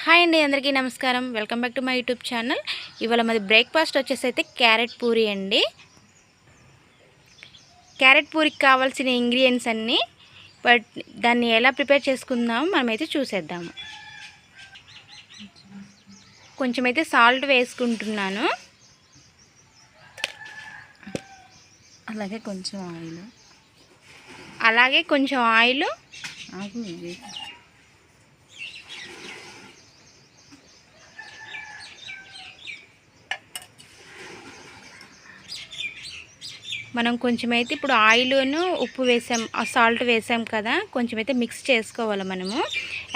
Hi అండి, అందరికీ నమస్కారం. Welcome back to my YouTube channel. ఇవాళ మాది బ్రేక్ఫాస్ట్ వచ్చేసి అయితే క్యారెట్ పూరి అండి. క్యారెట్ పూరికి కావాల్సిన ఇంగ్రీడియంట్స్ అన్నీ దాన్ని ఎలా ప్రిపేర్ చేసుకుందామో మనమైతే చూసేద్దాము. కొంచెం అయితే సాల్ట్ వేసుకుంటున్నాను, అలాగే కొంచెం ఆయిల్ మనం కొంచెం అయితే ఇప్పుడు ఆయిల్ను ఉప్పు వేసాం, సాల్ట్ వేసాం కదా, కొంచెం అయితే మిక్స్ చేసుకోవాలి మనము.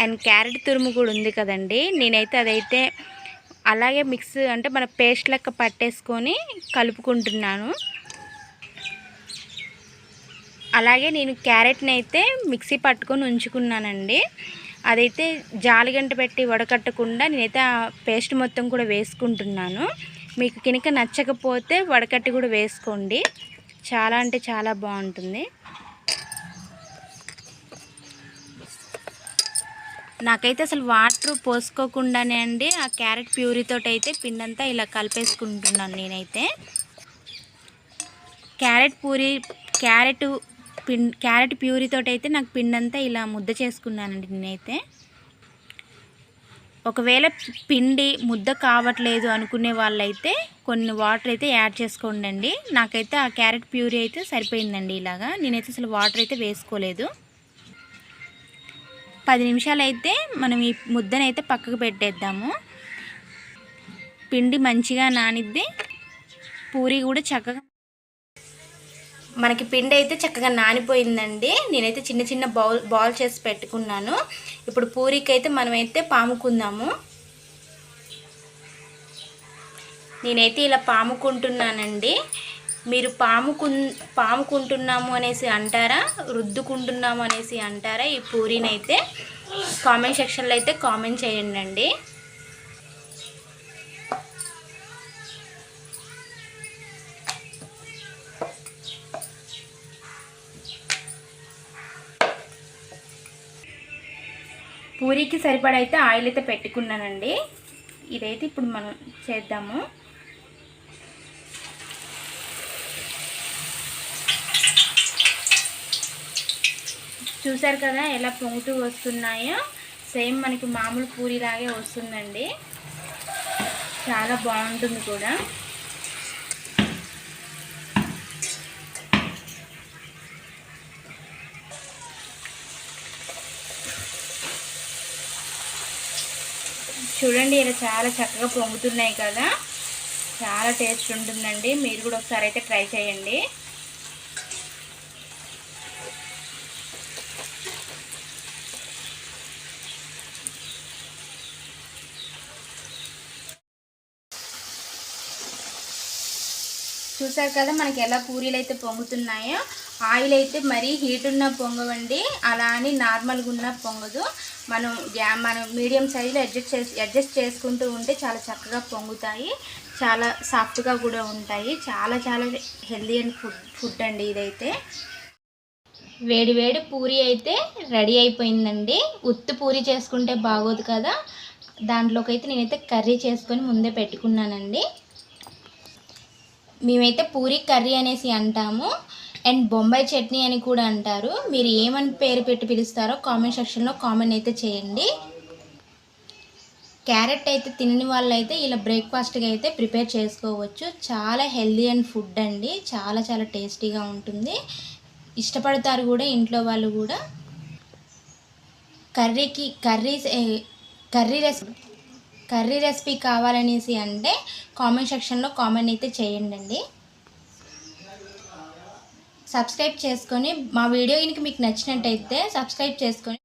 అండ్ క్యారెట్ తురుము కూడా ఉంది కదండి, నేనైతే అదైతే అలాగే మిక్స్ అంటే మన పేస్ట్ లెక్క పట్టేసుకొని కలుపుకుంటున్నాను. అలాగే నేను క్యారెట్ని అయితే మిక్సీ పట్టుకొని ఉంచుకున్నానండి. అదైతే జాలిగంట పెట్టి వడకట్టకుండా నేనైతే ఆ పేస్ట్ మొత్తం కూడా వేసుకుంటున్నాను. మీకు కనుక నచ్చకపోతే వడకట్టి కూడా వేసుకోండి, చాలా అంటే చాలా బాగుంటుంది. నాకైతే అసలు వాటర్ పోసుకోకుండానే అండి ఆ క్యారెట్ ప్యూరీతో అయితే పిండంతా ఇలా కలిపేసుకుంటున్నాను నేనైతే. క్యారెట్ ప్యూరీతో అయితే నాకు పిండంతా ఇలా ముద్ద చేసుకున్నానండి నేనైతే. ఒకవేళ పిండి ముద్ద కావట్లేదు అనుకునే వాళ్ళైతే కొన్ని వాటర్ అయితే యాడ్ చేసుకోండి. నాకైతే ఆ క్యారెట్ ప్యూరీ అయితే సరిపోయిందండి. ఇలాగా నేనైతే అసలు వాటర్ అయితే వేసుకోలేదు. 10 నిమిషాలు అయితే మనం ఈ ముద్దనైతే పక్కకు పెట్టేద్దాము. పిండి మంచిగా నానిద్ది, పూరీ కూడా చక్కగా మనకి పిండి అయితే చక్కగా నానిపోయిందండి. నేనైతే చిన్న చిన్న బాల్ చేసి పెట్టుకున్నాను. ఇప్పుడు పూరీకి అయితే మనమైతే పాముకుందాము. నేనైతే ఇలా పాముకుంటున్నానండి. మీరు పాముకుంటున్నాము అనేసి అంటారా, రుద్దుకుంటున్నాము అనేసి అంటారా? ఈ పూరీని అయితే కామెంట్ సెక్షన్లో అయితే కామెంట్ చేయండి. పూరీకి సరిపడా అయితే ఆయిల్ అయితే పెట్టుకున్నానండి. ఇదైతే ఇప్పుడు మనం చేద్దాము. చూసారు కదా ఎలా పొంగుతూ వస్తున్నాయో, సేమ్ మనకి మామూలు పూరీలాగే వస్తుందండి. చాలా బాగుంటుంది కూడా. చూడండి ఇలా చాలా చక్కగా పొంగుతున్నాయి కదా, చాలా టేస్ట్ ఉంటుందండి. మీరు కూడా ఒకసారి అయితే ట్రై చేయండి. చూసారు కదా మనకి ఎలా పూరీలు అయితే పొంగుతున్నాయో. ఆయిల్ అయితే మరీ హీట్ ఉన్న పొంగవండి, అలా అని నార్మల్గా ఉన్న పొంగదు. మనం మీడియం సైజులో అడ్జస్ట్ చేసుకుంటూ ఉంటే చాలా చక్కగా పొంగుతాయి, చాలా సాఫ్ట్గా కూడా ఉంటాయి. చాలా చాలా హెల్దీ అండ్ ఫుడ్ అండి ఇదైతే. వేడి వేడి పూరీ అయితే రెడీ అయిపోయిందండి. ఉత్తి పూరీ చేసుకుంటే బాగోదు కదా, దాంట్లోకి అయితే నేనైతే కర్రీ చేసుకొని ముందే పెట్టుకున్నానండి. మేమైతే పూరీ కర్రీ అనేసి అంటాము, అండ్ బొంబాయి చట్నీ అని కూడా అంటారు. మీరు ఏమని పేరు పెట్టి పిలుస్తారో కామెంట్ సెక్షన్లో కామెంట్ అయితే చేయండి. క్యారెట్ అయితే తినని వాళ్ళు అయితే ఇలా బ్రేక్ఫాస్ట్గా అయితే ప్రిపేర్ చేసుకోవచ్చు. చాలా హెల్దీ అండ్ ఫుడ్ అండి, చాలా చాలా టేస్టీగా ఉంటుంది. ఇష్టపడతారు కూడా ఇంట్లో వాళ్ళు కూడా. కర్రీ రెసిపీ కావాలనేసి అంటే కామెంట్ సెక్షన్లో కామెంట్ అయితే చేయండి. సబ్స్క్రైబ్ చేసుకొని మా వీడియో కనుక మీకు నచ్చినట్టయితే సబ్స్క్రైబ్ చేసుకొని